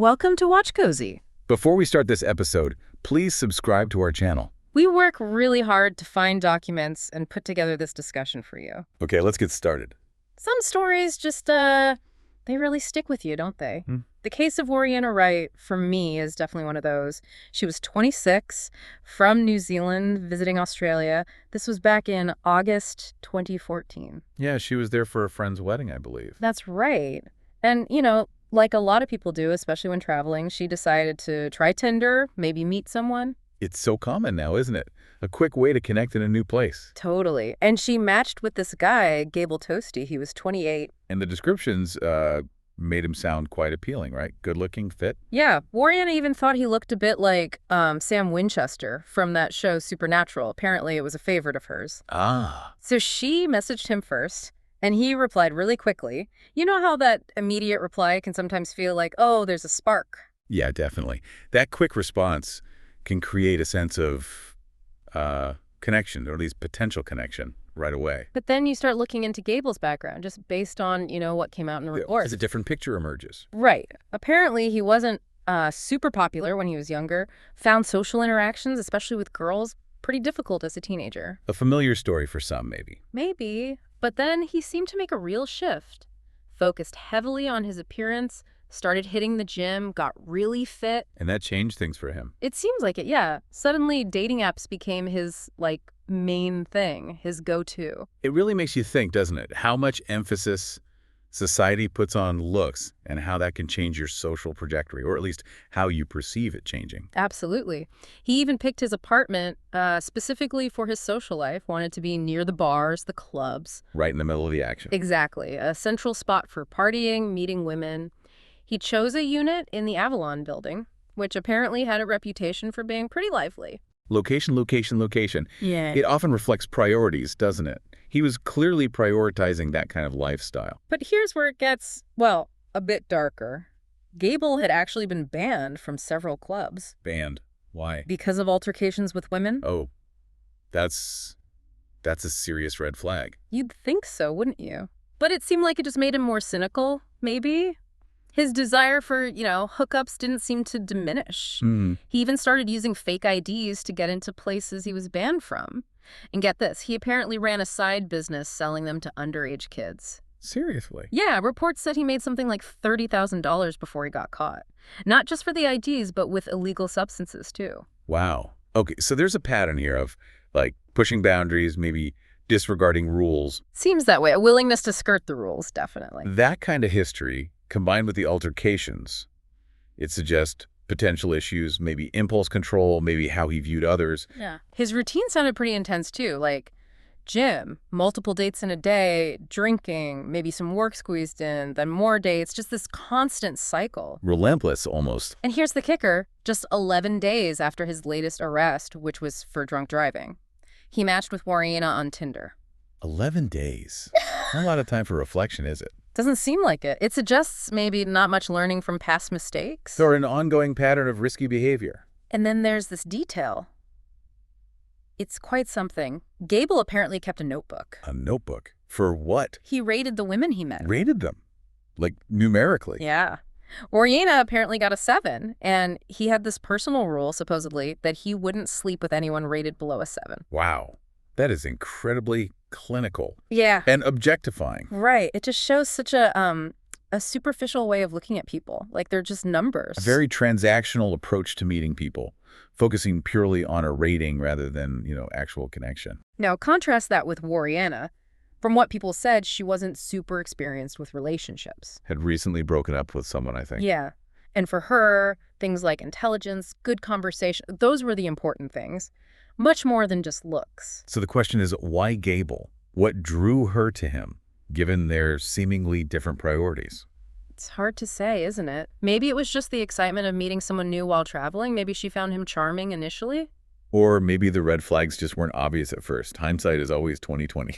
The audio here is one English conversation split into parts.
Welcome to Watch Cozy. Before we start this episode, please subscribe to our channel. We work really hard to find documents and put together this discussion for you. Okay, let's get started. Some stories just, they really stick with you, don't they? The case of Warriena Wright, for me, is definitely one of those. She was 26, from New Zealand, visiting Australia. This was back in August 2014. Yeah, she was there for a friend's wedding, I believe. That's right. And, like a lot of people do, especially when traveling, she decided to try Tinder, maybe meet someone. It's so common now, isn't it? A quick way to connect in a new place. Totally. And she matched with this guy, Gable Tostee. He was 28. And the descriptions made him sound quite appealing, right? Good-looking, fit. Yeah. Warriena even thought he looked a bit like Sam Winchester from that show Supernatural. Apparently, it was a favorite of hers. Ah. So she messaged him first, and he replied really quickly. You know how that immediate reply can sometimes feel like, oh, there's a spark? Yeah, definitely. That quick response can create a sense of connection, or at least potential connection, right away. But then you start looking into Gable's background, just based on, what came out in the report. As a different picture emerges. Right. Apparently, he wasn't super popular when he was younger, found social interactions, especially with girls, pretty difficult as a teenager. A familiar story for some, maybe. Maybe. But then he seemed to make a real shift. Focused heavily on his appearance, started hitting the gym, got really fit. And that changed things for him. It seems like it, yeah. Suddenly, dating apps became his, main thing, his go-to. It really makes you think, doesn't it? How much emphasis society puts on looks and how that can change your social trajectory, or at least how you perceive it changing. Absolutely. He even picked his apartment specifically for his social life, wanted to be near the bars, the clubs. Right in the middle of the action. Exactly. A central spot for partying, meeting women. He chose a unit in the Avalon building, which apparently had a reputation for being pretty lively. Location, location, location. Yeah. It often reflects priorities, doesn't it? He was clearly prioritizing that kind of lifestyle. But here's where it gets, well, a bit darker. Gable had actually been banned from several clubs. Banned. Why? Because of altercations with women? Oh, that's a serious red flag. You'd think so, wouldn't you? But it seemed like it just made him more cynical, maybe? His desire for, hookups didn't seem to diminish. He even started using fake IDs to get into places he was banned from. And get this, he apparently ran a side business selling them to underage kids. Seriously? Yeah, reports said he made something like $30,000 before he got caught. Not just for the IDs, but with illegal substances, too. Wow. Okay, so there's a pattern here of, pushing boundaries, maybe disregarding rules. Seems that way. A willingness to skirt the rules, definitely. That kind of history, combined with the altercations, it suggests potential issues, maybe impulse control, maybe how he viewed others. Yeah. His routine sounded pretty intense, too, like gym, multiple dates in a day, drinking, maybe some work squeezed in, then more dates, just this constant cycle. Relentless, almost. And here's the kicker, just 11 days after his latest arrest, which was for drunk driving, he matched with Warriena on Tinder. 11 days. Not a lot of time for reflection, is it? Doesn't seem like it. It suggests maybe not much learning from past mistakes. Or an ongoing pattern of risky behavior. And then there's this detail. It's quite something. Gable apparently kept a notebook. A notebook? For what? He rated the women he met. Rated them? Numerically? Yeah. Warriena apparently got a 7, and he had this personal rule, supposedly, that he wouldn't sleep with anyone rated below a 7. Wow. That is incredibly clinical. Yeah. And objectifying. Right. It just shows such a superficial way of looking at people. Like they're just numbers. A very transactional approach to meeting people, focusing purely on a rating rather than, actual connection. Now, contrast that with Warriena. From what people said, she wasn't super experienced with relationships. Had recently broken up with someone, I think. Yeah. And for her, things like intelligence, good conversation, those were the important things. Much more than just looks. So the question is, why Gable? What drew her to him, given their seemingly different priorities? It's hard to say, isn't it? Maybe it was just the excitement of meeting someone new while traveling. Maybe she found him charming initially. Or maybe the red flags just weren't obvious at first. Hindsight is always 20/20,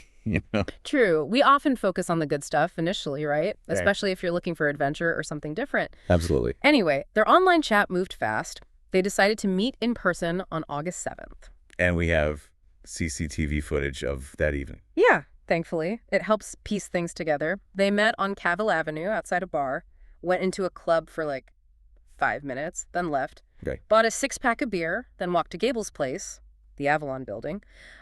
True. We often focus on the good stuff initially, right? Especially if you're looking for adventure or something different. Absolutely. Anyway, their online chat moved fast. They decided to meet in person on August 7th. And we have CCTV footage of that evening. Yeah, thankfully. It helps piece things together. They met on Cavell Avenue outside a bar, went into a club for 5 minutes, then left. Okay. Bought a 6-pack of beer, then walked to Gable's place, the Avalon building.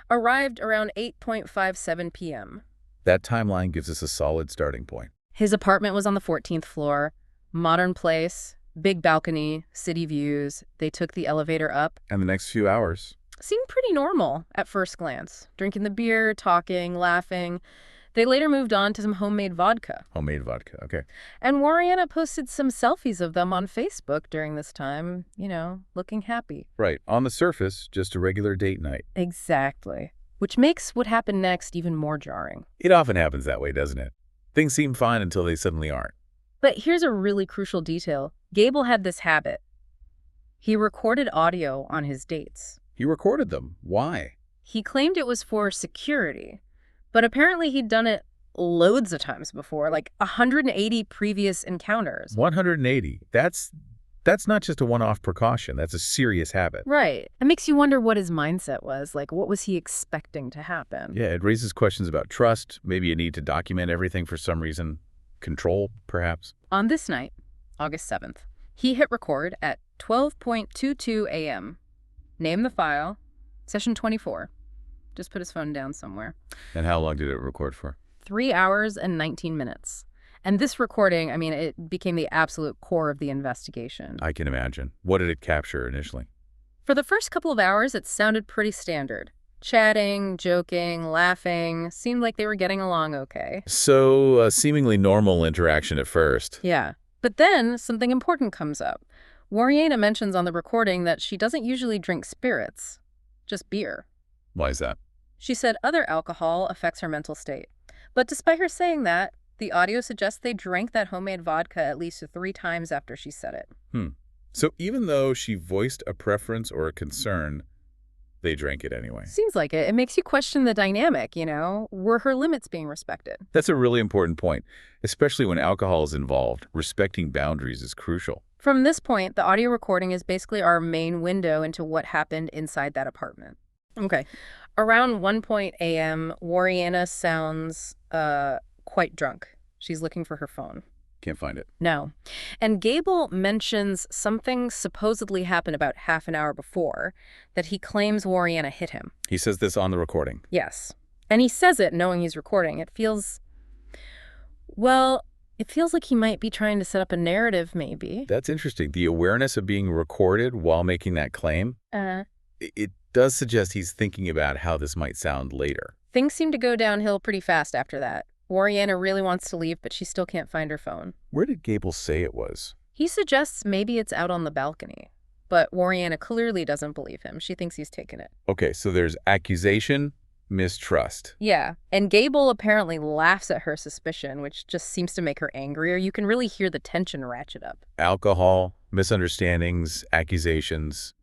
Arrived around 8:57 p.m. That timeline gives us a solid starting point. His apartment was on the 14th floor. Modern place, big balcony, city views. They took the elevator up. And the next few hours? Seemed pretty normal at first glance. Drinking the beer, talking, laughing. They later moved on to some homemade vodka. Homemade vodka, okay. And Warriena posted some selfies of them on Facebook during this time, looking happy. Right. On the surface, just a regular date night. Exactly. Which makes what happened next even more jarring. It often happens that way, doesn't it? Things seem fine until they suddenly aren't. But here's a really crucial detail. Gable had this habit. He recorded audio on his dates. He recorded them. Why? He claimed it was for security. But apparently he'd done it loads of times before, like 180 previous encounters. 180. That's not just a one-off precaution. That's a serious habit. Right. It makes you wonder what his mindset was. Like, what was he expecting to happen? Yeah, it raises questions about trust, maybe a need to document everything for some reason. Control, perhaps. On this night, August 7th, he hit record at 12:22 a.m. Name the file, session 24. Just put his phone down somewhere. And how long did it record for? 3 hours and 19 minutes. And this recording, it became the absolute core of the investigation. I can imagine. What did it capture initially? For the first couple of hours, it sounded pretty standard. Chatting, joking, laughing, seemed like they were getting along okay. So, a seemingly normal interaction at first. Yeah. But then something important comes up. Warriena mentions on the recording that she doesn't usually drink spirits, just beer. Why is that? She said other alcohol affects her mental state. But despite her saying that, the audio suggests they drank that homemade vodka at least 3 times after she said it. So even though she voiced a preference or a concern, they drank it anyway. Seems like it. It makes you question the dynamic, Were her limits being respected? That's a really important point, especially when alcohol is involved. Respecting boundaries is crucial. From this point, the audio recording is basically our main window into what happened inside that apartment. Okay. Around 1 a.m., Warriena sounds quite drunk. She's looking for her phone. Can't find it. No. And Gable mentions something supposedly happened about half an hour before, that he claims Warriena hit him. He says this on the recording. Yes. And he says it knowing he's recording. It feels like he might be trying to set up a narrative, maybe. That's interesting. The awareness of being recorded while making that claim, it does suggest he's thinking about how this might sound later. Things seem to go downhill pretty fast after that. Warriena really wants to leave, but she still can't find her phone. Where did Gable say it was? He suggests maybe it's out on the balcony. But Warriena clearly doesn't believe him. She thinks he's taken it. Okay, so there's accusation, mistrust. Yeah, and Gable apparently laughs at her suspicion, which just seems to make her angrier. You can really hear the tension ratchet up. Alcohol, misunderstandings, accusations.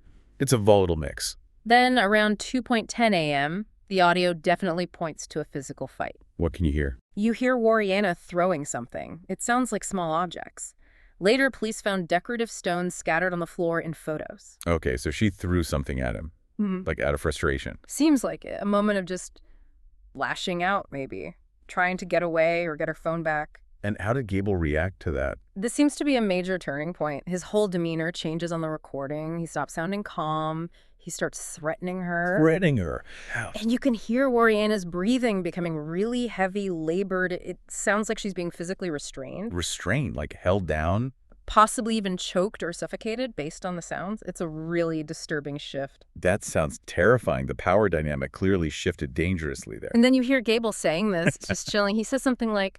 It's a volatile mix. Then around 2:10 a.m., the audio definitely points to a physical fight. What can you hear? You hear Warriena throwing something. It sounds like small objects. Later, police found decorative stones scattered on the floor in photos. Okay, so she threw something at him, like out of frustration. Seems like it. A moment of just lashing out, maybe. Trying to get away or get her phone back. And how did Gable react to that? This seems to be a major turning point. His whole demeanor changes on the recording. He stops sounding calm. He starts threatening her. Threatening her? How? And you can hear Warriena's breathing becoming really heavy, labored. It sounds like she's being physically restrained. Restrained, like held down? Possibly even choked or suffocated based on the sounds. It's a really disturbing shift. That sounds terrifying. The power dynamic clearly shifted dangerously there. And then you hear Gable saying this, just chilling. He says something like,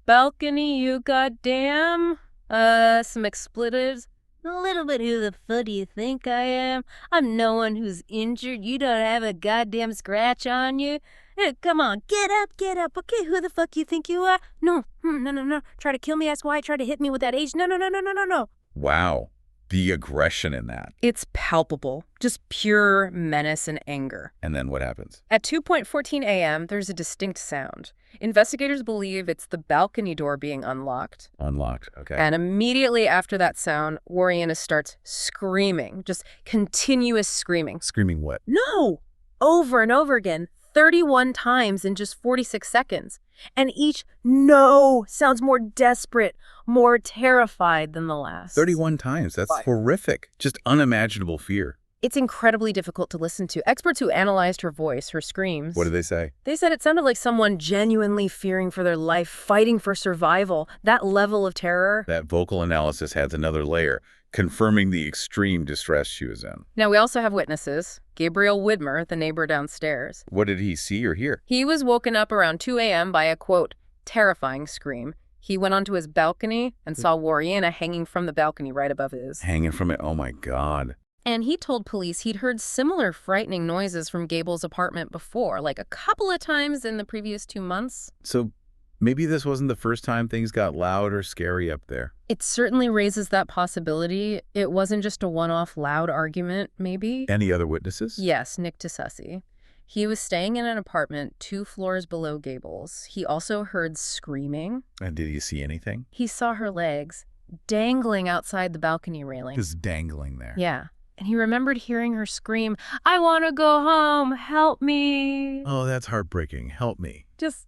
"Balcony, you goddamn," some expletives. "A little bit who the fuck do you think I am? I'm no one who's injured. You don't have a goddamn scratch on you. Hey, come on, get up. Okay, who the fuck you think you are? No, no. Try to kill me, that's why. Try to hit me with that age. No. Wow. The aggression in that. It's palpable. Just pure menace and anger. And then what happens? At 2:14 a.m., there's a distinct sound. Investigators believe it's the balcony door being unlocked. Unlocked, okay. And immediately after that sound, Warriena starts screaming. Just continuous screaming. Screaming what? No! Over and over again. 31 times in just 46 seconds. And each no sounds more desperate, more terrified than the last. 31 times. That's horrific. Just unimaginable fear. It's incredibly difficult to listen to. Experts who analyzed her voice, her screams. What did they say? They said it sounded like someone genuinely fearing for their life, fighting for survival. That level of terror. That vocal analysis adds another layer, confirming the extreme distress she was in. Now, we also have witnesses. Gabriel Widmer, the neighbor downstairs. What did he see or hear? He was woken up around 2 a.m. by a, quote, terrifying scream. He went onto his balcony and saw Warriena hanging from the balcony right above his. Hanging from it? Oh, my God. And he told police he'd heard similar frightening noises from Gable's apartment before, like a couple of times in the previous 2 months. So maybe this wasn't the first time things got loud or scary up there. It certainly raises that possibility. It wasn't just a one-off loud argument, maybe. Any other witnesses? Yes, Nick Tostee. He was staying in an apartment 2 floors below Gable's. He also heard screaming. And did he see anything? He saw her legs dangling outside the balcony railing. Just dangling there. Yeah. And he remembered hearing her scream, "I want to go home, help me." Oh, that's heartbreaking. Help me. Just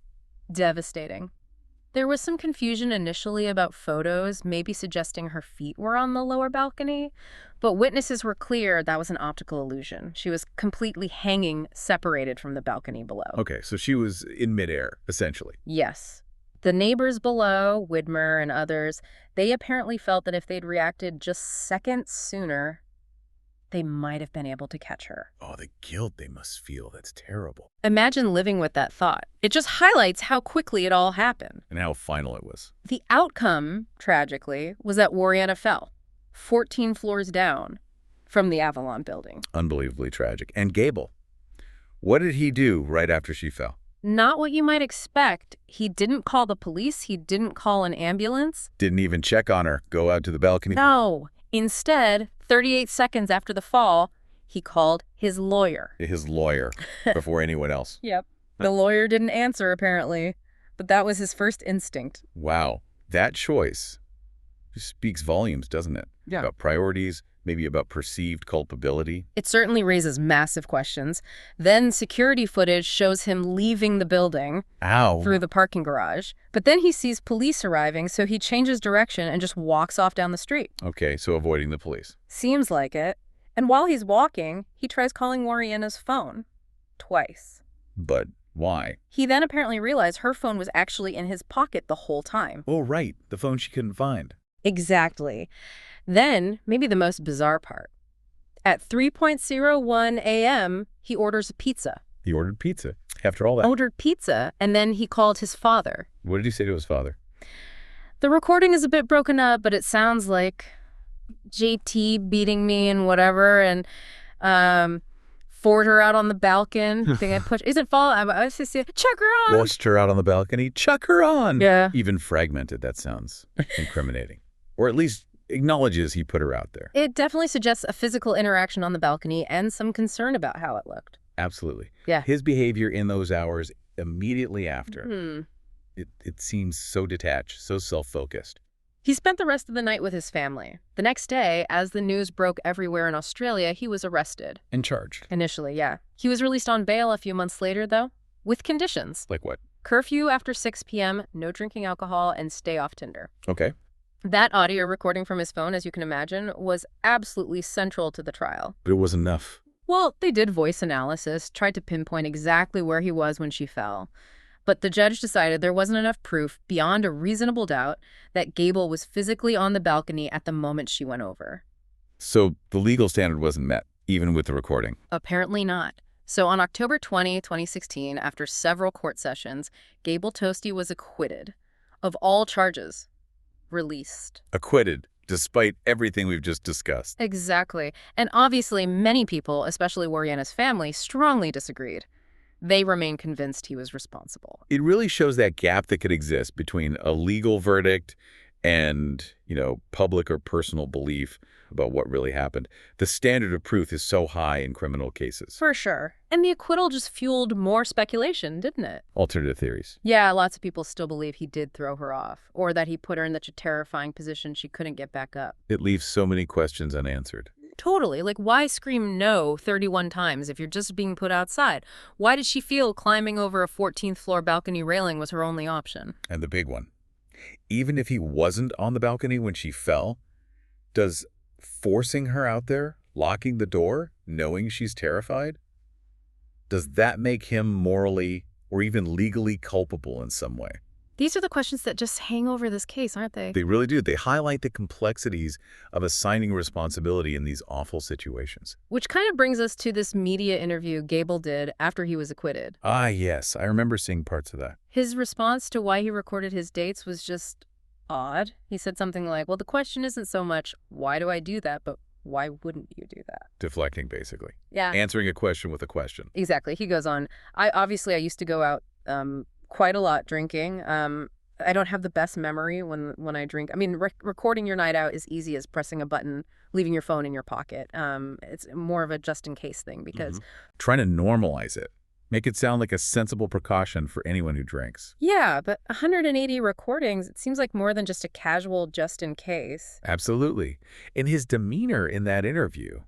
devastating. There was some confusion initially about photos, maybe suggesting her feet were on the lower balcony, but witnesses were clear that was an optical illusion. She was completely hanging, separated from the balcony below. Okay, so she was in midair, essentially. Yes. The neighbors below, Widmer and others, they apparently felt that if they'd reacted just seconds sooner, they might have been able to catch her. Oh, the guilt they must feel. That's terrible. Imagine living with that thought. It just highlights how quickly it all happened. And how final it was. The outcome, tragically, was that Warriena fell 14 floors down from the Avalon building. Unbelievably tragic. And Gable, what did he do right after she fell? Not what you might expect. He didn't call the police. He didn't call an ambulance. Didn't even check on her, go out to the balcony? No. Instead, 38 seconds after the fall, he called his lawyer. His lawyer, before anyone else. Yep. The lawyer didn't answer, apparently, but that was his first instinct. Wow. That choice speaks volumes, doesn't it? Yeah. About priorities, maybe about perceived culpability. It certainly raises massive questions. Then security footage shows him leaving the building through the parking garage. But then he sees police arriving, so he changes direction and just walks off down the street. Okay, so avoiding the police. Seems like it. And while he's walking, he tries calling Warriena's phone. Twice. But why? He then apparently realized her phone was actually in his pocket the whole time. Oh, right. The phone she couldn't find. Exactly. Then, maybe the most bizarre part. At 3:01 a.m., he orders a pizza. He ordered pizza. After all that. Ordered pizza, and then he called his father. What did he say to his father? The recording is a bit broken up, but it sounds like JT beating me and whatever, and forced her out on the balcony. Thing I pushed. Isn't fall? I was just saying, chuck her on. Forced her out on the balcony. Chuck her on. Yeah. Even fragmented. That sounds incriminating. Or at least acknowledges he put her out there. It definitely suggests a physical interaction on the balcony and some concern about how it looked. Absolutely. Yeah. His behavior in those hours immediately after, it seems so detached, so self-focused. He spent the rest of the night with his family. The next day, as the news broke everywhere in Australia, he was arrested. And charged. Initially, yeah. He was released on bail a few months later, though, with conditions. Like what? Curfew after 6 p.m., no drinking alcohol, and stay off Tinder. Okay. That audio recording from his phone, as you can imagine, was absolutely central to the trial. But it was enough. Well, they did voice analysis, tried to pinpoint exactly where he was when she fell. But the judge decided there wasn't enough proof, beyond a reasonable doubt, that Gable was physically on the balcony at the moment she went over. So the legal standard wasn't met, even with the recording? Apparently not. So on October 20, 2016, after several court sessions, Gable Tostee was acquitted of all charges. Released. Acquitted, despite everything we've just discussed. Exactly. And obviously many people, especially Warriena's family, strongly disagreed. They remain convinced he was responsible. It really shows that gap that could exist between a legal verdict and, public or personal belief about what really happened. The standard of proof is so high in criminal cases. For sure. And the acquittal just fueled more speculation, didn't it? Alternative theories. Yeah, lots of people still believe he did throw her off, or that he put her in such a terrifying position she couldn't get back up. It leaves so many questions unanswered. Totally. Like, why scream no 31 times if you're just being put outside? Why did she feel climbing over a 14th floor balcony railing was her only option? And the big one. Even if he wasn't on the balcony when she fell, does forcing her out there, locking the door, knowing she's terrified, does that make him morally or even legally culpable in some way? These are the questions that just hang over this case, aren't they? They really do. They highlight the complexities of assigning responsibility in these awful situations. Which kind of brings us to this media interview Gable did after he was acquitted. Ah, yes. I remember seeing parts of that. His response to why he recorded his dates was just odd. He said something like, well, the question isn't so much, why do I do that, but why wouldn't you do that? Deflecting, basically. Yeah. Answering a question with a question. Exactly. He goes on, I used to go out quite a lot drinking. I don't have the best memory when I drink. I mean, recording your night out is easy as pressing a button, leaving your phone in your pocket. It's more of a just-in-case thing because... Trying to normalize it. Make it sound like a sensible precaution for anyone who drinks. Yeah, but 180 recordings, it seems like more than just a casual just-in-case. Absolutely. In his demeanor in that interview,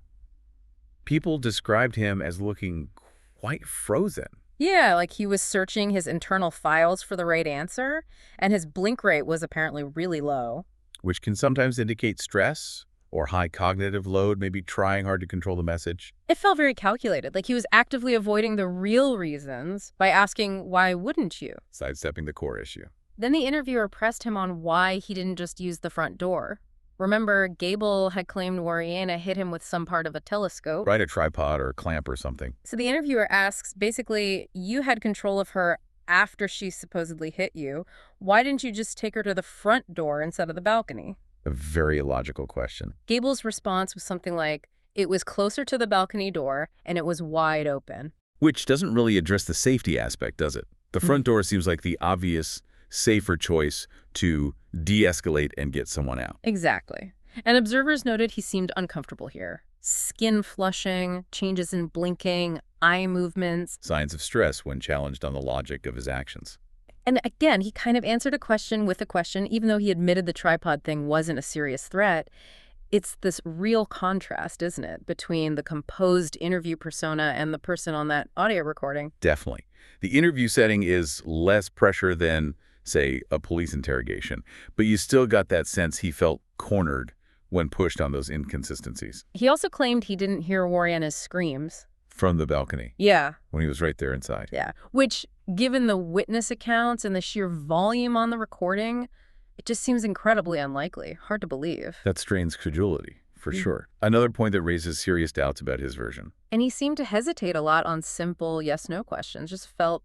people described him as looking quite frozen. Yeah, like he was searching his internal files for the right answer, and his blink rate was apparently really low. Which can sometimes indicate stress or high cognitive load, maybe trying hard to control the message. It felt very calculated, like he was actively avoiding the real reasons by asking, why wouldn't you? Sidestepping the core issue. Then the interviewer pressed him on why he didn't just use the front door. Remember, Gable had claimed Warriena hit him with some part of a telescope. Right, a tripod or a clamp or something. So the interviewer asks, basically, you had control of her after she supposedly hit you. Why didn't you just take her to the front door instead of the balcony? A very illogical question. Gable's response was something like, it was closer to the balcony door and it was wide open. Which doesn't really address the safety aspect, does it? The front door seems like the obvious, safer choice to de-escalate and get someone out. Exactly. And observers noted he seemed uncomfortable here. Skin flushing, changes in blinking, eye movements. Signs of stress when challenged on the logic of his actions. And again, he kind of answered a question with a question, even though he admitted the tripod thing wasn't a serious threat. It's this real contrast, isn't it, between the composed interview persona and the person on that audio recording? Definitely. The interview setting is less pressure than, say, a police interrogation, but you still got that sense he felt cornered when pushed on those inconsistencies. He also claimed he didn't hear Warriena's screams. From the balcony. Yeah. When he was right there inside. Yeah. Which, given the witness accounts and the sheer volume on the recording, it just seems incredibly unlikely. Hard to believe. That strains credulity, for sure. Another point that raises serious doubts about his version. And he seemed to hesitate a lot on simple yes-no questions, just felt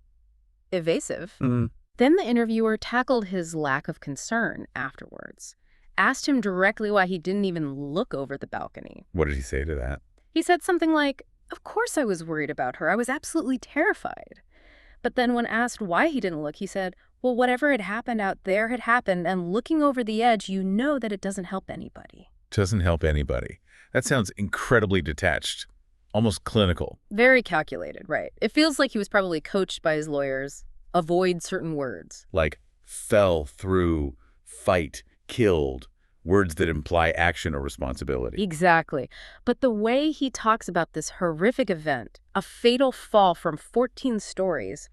evasive. Then the interviewer tackled his lack of concern afterwards, asked him directly why he didn't even look over the balcony. What did he say to that? He said something like, of course I was worried about her. I was absolutely terrified. But then when asked why he didn't look, he said, well, whatever had happened out there had happened, and looking over the edge, you know that it doesn't help anybody. Doesn't help anybody. That sounds incredibly detached, almost clinical. Very calculated, right. It feels like he was probably coached by his lawyers. Avoid certain words. Like fell through, fight, killed, words that imply action or responsibility. Exactly. But the way he talks about this horrific event, a fatal fall from 14 stories,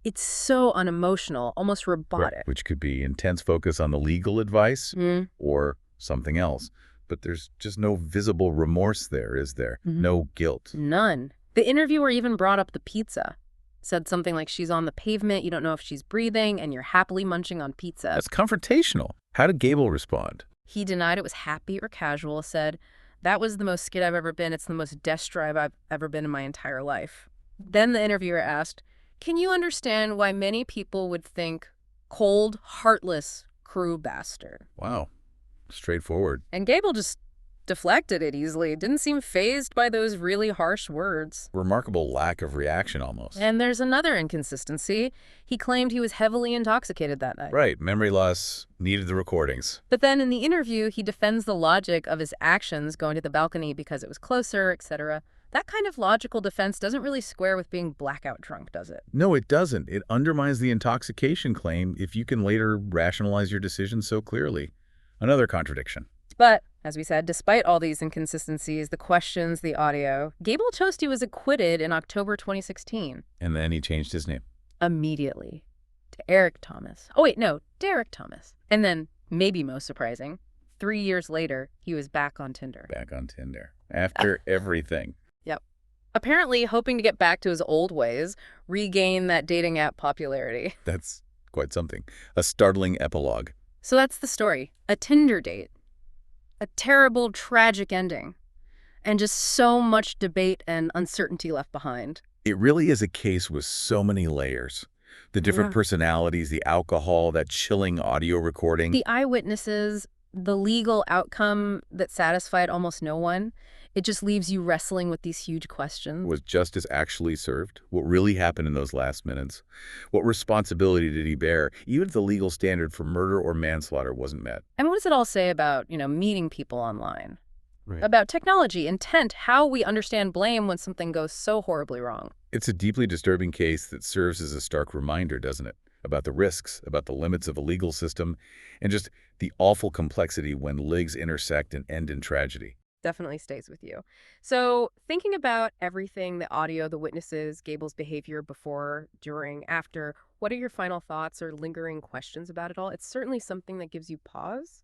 it's so unemotional, almost robotic. Right. Which could be intense focus on the legal advice or something else. But there's just no visible remorse there, is there? No guilt. None. The interviewer even brought up the pizza. Said something like, she's on the pavement, you don't know if she's breathing, and you're happily munching on pizza. That's confrontational. How did Gable respond? He denied it was happy or casual, said, that was the most skid I've ever been. It's the most desk drive I've ever been in my entire life. Then the interviewer asked, can you understand why many people would think cold, heartless crew bastard? Wow. Straightforward. And Gable just deflected it easily. Didn't seem fazed by those really harsh words. Remarkable lack of reaction almost. And there's another inconsistency. He claimed he was heavily intoxicated that night. Right. Memory loss, needed the recordings. But then in the interview, he defends the logic of his actions going to the balcony because it was closer, etc. That kind of logical defense doesn't really square with being blackout drunk, does it? No, it doesn't. It undermines the intoxication claim if you can later rationalize your decision so clearly. Another contradiction. But As we said, despite all these inconsistencies, the questions, the audio, Gable Tostee was acquitted in October 2016. And then he changed his name. Immediately. To Eric Thomas. Oh, wait, no, Derek Thomas. And then, maybe most surprising, 3 years later, he was back on Tinder. Back on Tinder. After everything. Yep. Apparently hoping to get back to his old ways, regain that dating app popularity. That's quite something. A startling epilogue. So that's the story. A Tinder date. A terrible, tragic ending. And just so much debate and uncertainty left behind. It really is a case with so many layers. The different personalities, the alcohol, that chilling audio recording. The eyewitnesses, the legal outcome that satisfied almost no one. It just leaves you wrestling with these huge questions. Was justice actually served? What really happened in those last minutes? What responsibility did he bear, even if the legal standard for murder or manslaughter wasn't met? And what does it all say about, meeting people online? Right. About technology, intent, how we understand blame when something goes so horribly wrong. It's a deeply disturbing case that serves as a stark reminder, doesn't it? About the risks, about the limits of a legal system, and just the awful complexity when ligs intersect and end in tragedy. Definitely stays with you. So thinking about everything, the audio, the witnesses, Gable's behavior before, during, after, what are your final thoughts or lingering questions about it all? It's certainly something that gives you pause.